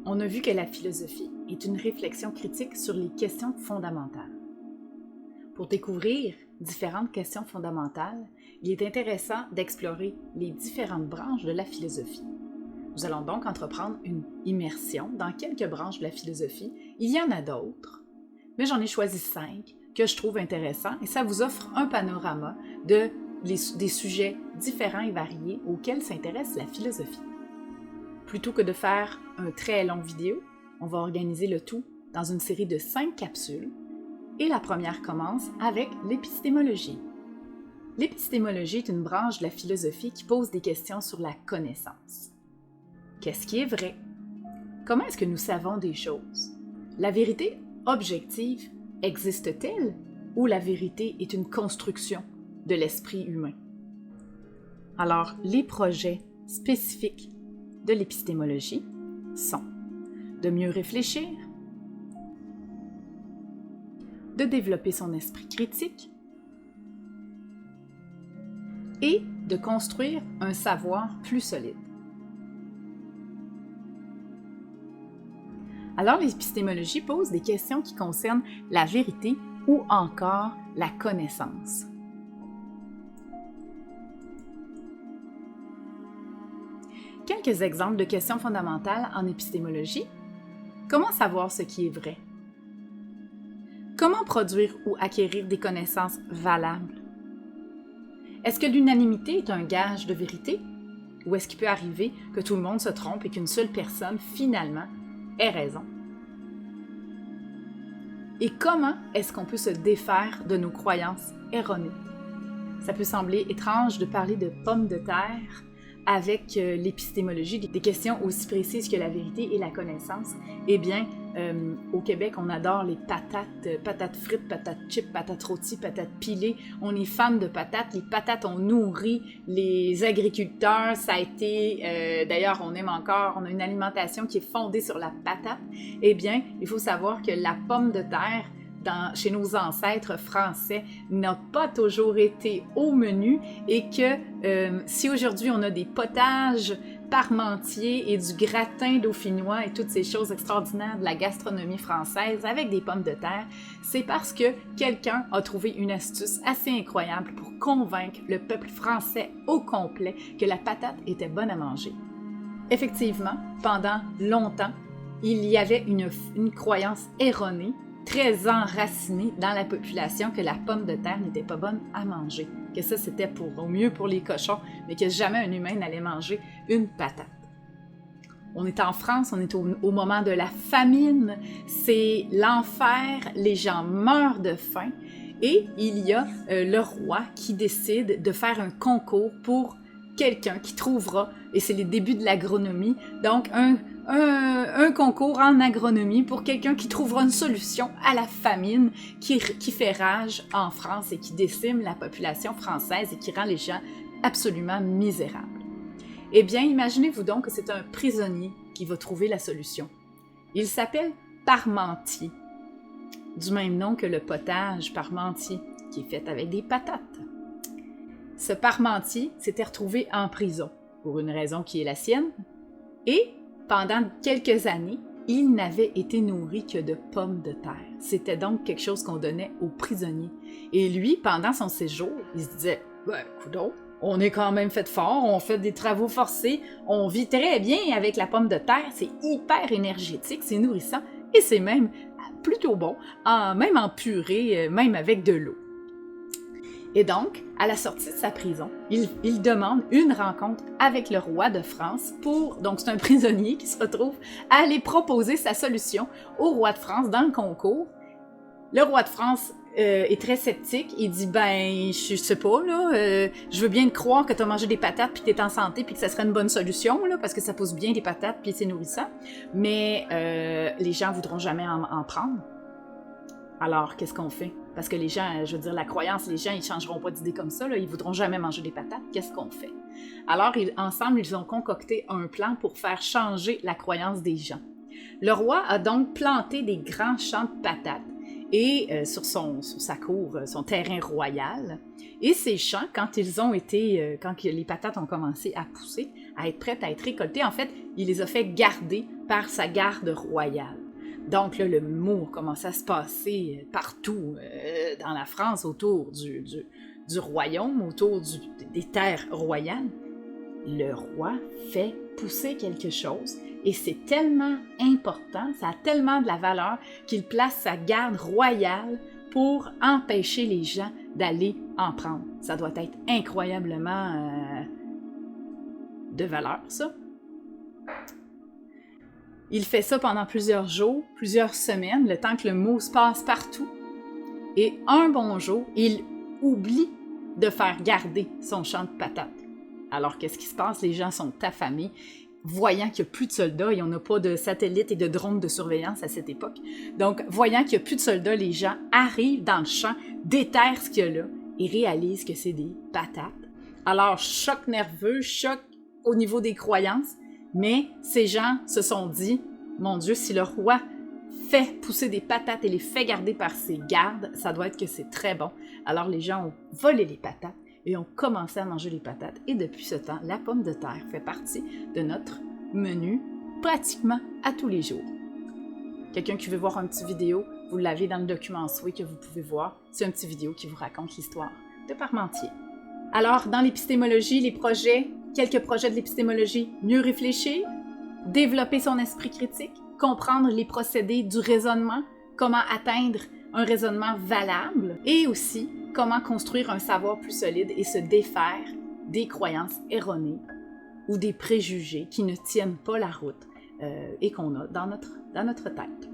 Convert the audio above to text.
On a vu que la philosophie est une réflexion critique sur les questions fondamentales. Pour découvrir différentes questions fondamentales, il est intéressant d'explorer les différentes branches de la philosophie. Nous allons donc entreprendre une immersion dans quelques branches de la philosophie. Il y en a d'autres, mais j'en ai choisi 5 que je trouve intéressants et ça vous offre un panorama des sujets différents et variés auxquels s'intéresse la philosophie. Plutôt que de faire un très long vidéo, on va organiser le tout dans une série de 5 capsules et la première commence avec l'épistémologie. L'épistémologie est une branche de la philosophie qui pose des questions sur la connaissance. Qu'est-ce qui est vrai? Comment est-ce que nous savons des choses? La vérité objective existe-t-elle ou la vérité est une construction de l'esprit humain? Alors, les projets spécifiques de l'épistémologie sont de mieux réfléchir, de développer son esprit critique et de construire un savoir plus solide. Alors, l'épistémologie pose des questions qui concernent la vérité ou encore la connaissance. Quelques exemples de questions fondamentales en épistémologie. Comment savoir ce qui est vrai? Comment produire ou acquérir des connaissances valables? Est-ce que l'unanimité est un gage de vérité? Ou est-ce qu'il peut arriver que tout le monde se trompe et qu'une seule personne, finalement, ait raison? Et comment est-ce qu'on peut se défaire de nos croyances erronées? Ça peut sembler étrange de parler de pommes de terre avec l'épistémologie, des questions aussi précises que la vérité et la connaissance. Eh bien, au Québec, on adore les patates frites, patates chips, patates rôties, patates pilées. On est fan de patates. Les patates ont nourri les agriculteurs. Ça a été, d'ailleurs, on aime encore, on a une alimentation qui est fondée sur la patate. Eh bien, il faut savoir que la pomme de terre, chez nos ancêtres français, n'a pas toujours été au menu et que si aujourd'hui on a des potages parmentiers et du gratin dauphinois et toutes ces choses extraordinaires de la gastronomie française avec des pommes de terre, c'est parce que quelqu'un a trouvé une astuce assez incroyable pour convaincre le peuple français au complet que la patate était bonne à manger. Effectivement, pendant longtemps, il y avait une croyance erronée très enracinée dans la population que la pomme de terre n'était pas bonne à manger, que ça c'était au mieux pour les cochons, mais que jamais un humain n'allait manger une patate. On est en France, on est au moment de la famine, c'est l'enfer, les gens meurent de faim et il y a le roi qui décide de faire un concours pour quelqu'un qui trouvera, et c'est les débuts de l'agronomie, donc un concours en agronomie pour quelqu'un qui trouvera une solution à la famine qui fait rage en France et qui décime la population française et qui rend les gens absolument misérables. Eh bien, imaginez-vous donc que c'est un prisonnier qui va trouver la solution. Il s'appelle Parmentier, du même nom que le potage Parmentier, qui est fait avec des patates. Ce Parmentier s'était retrouvé en prison, pour une raison qui est la sienne, et pendant quelques années, il n'avait été nourri que de pommes de terre. C'était donc quelque chose qu'on donnait aux prisonniers. Et lui, pendant son séjour, il se disait « Ben, coudonc, on est quand même fait fort, on fait des travaux forcés, on vit très bien avec la pomme de terre, c'est hyper énergétique, c'est nourrissant, et c'est même plutôt bon, même en purée, même avec de l'eau. » Et donc, à la sortie de sa prison, il demande une rencontre avec le roi de France donc c'est un prisonnier qui se retrouve à aller proposer sa solution au roi de France dans le concours. Le roi de France est très sceptique, il dit « Ben, je sais pas, là, je veux bien te croire que tu as mangé des patates puis que tu es en santé puis que ça serait une bonne solution, là, parce que ça pousse bien des patates puis c'est nourrissant, mais les gens voudront jamais en prendre. Alors, qu'est-ce qu'on fait? Parce que les gens, je veux dire, la croyance, les gens, ils changeront pas d'idée comme ça, là, ils voudront jamais manger des patates. Qu'est-ce qu'on fait? Alors, ensemble, ils ont concocté un plan pour faire changer la croyance des gens. Le roi a donc planté des grands champs de patates et sur sa cour, son terrain royal. Et ces champs, quand les patates ont commencé à pousser, à être prêtes à être récoltées, en fait, il les a fait garder par sa garde royale. Donc là, le mouvement commençait à se passer partout dans la France, autour du royaume, autour des terres royales. Le roi fait pousser quelque chose et c'est tellement important, ça a tellement de la valeur qu'il place sa garde royale pour empêcher les gens d'aller en prendre. Ça doit être incroyablement de valeur, ça. Il fait ça pendant plusieurs jours, plusieurs semaines, le temps que le mot se passe partout. Et un bon jour, il oublie de faire garder son champ de patates. Alors, qu'est-ce qui se passe? Les gens sont affamés, voyant qu'il n'y a plus de soldats, et on n'a pas de satellites et de drones de surveillance à cette époque. Donc, voyant qu'il n'y a plus de soldats, les gens arrivent dans le champ, déterrent ce qu'il y a là, et réalisent que c'est des patates. Alors, choc nerveux, choc au niveau des croyances, mais ces gens se sont dit, mon Dieu, si le roi fait pousser des patates et les fait garder par ses gardes, ça doit être que c'est très bon. Alors, les gens ont volé les patates, et ont commencé à manger les patates. Et depuis ce temps, la pomme de terre fait partie de notre menu pratiquement à tous les jours. Quelqu'un qui veut voir un petit vidéo, vous l'avez dans le document souhait que vous pouvez voir. C'est un petit vidéo qui vous raconte l'histoire de Parmentier. Alors, dans l'épistémologie, quelques projets de l'épistémologie, mieux réfléchir, développer son esprit critique, comprendre les procédés du raisonnement, comment atteindre un raisonnement valable, et aussi comment construire un savoir plus solide et se défaire des croyances erronées ou des préjugés qui ne tiennent pas la route et qu'on a dans notre tête.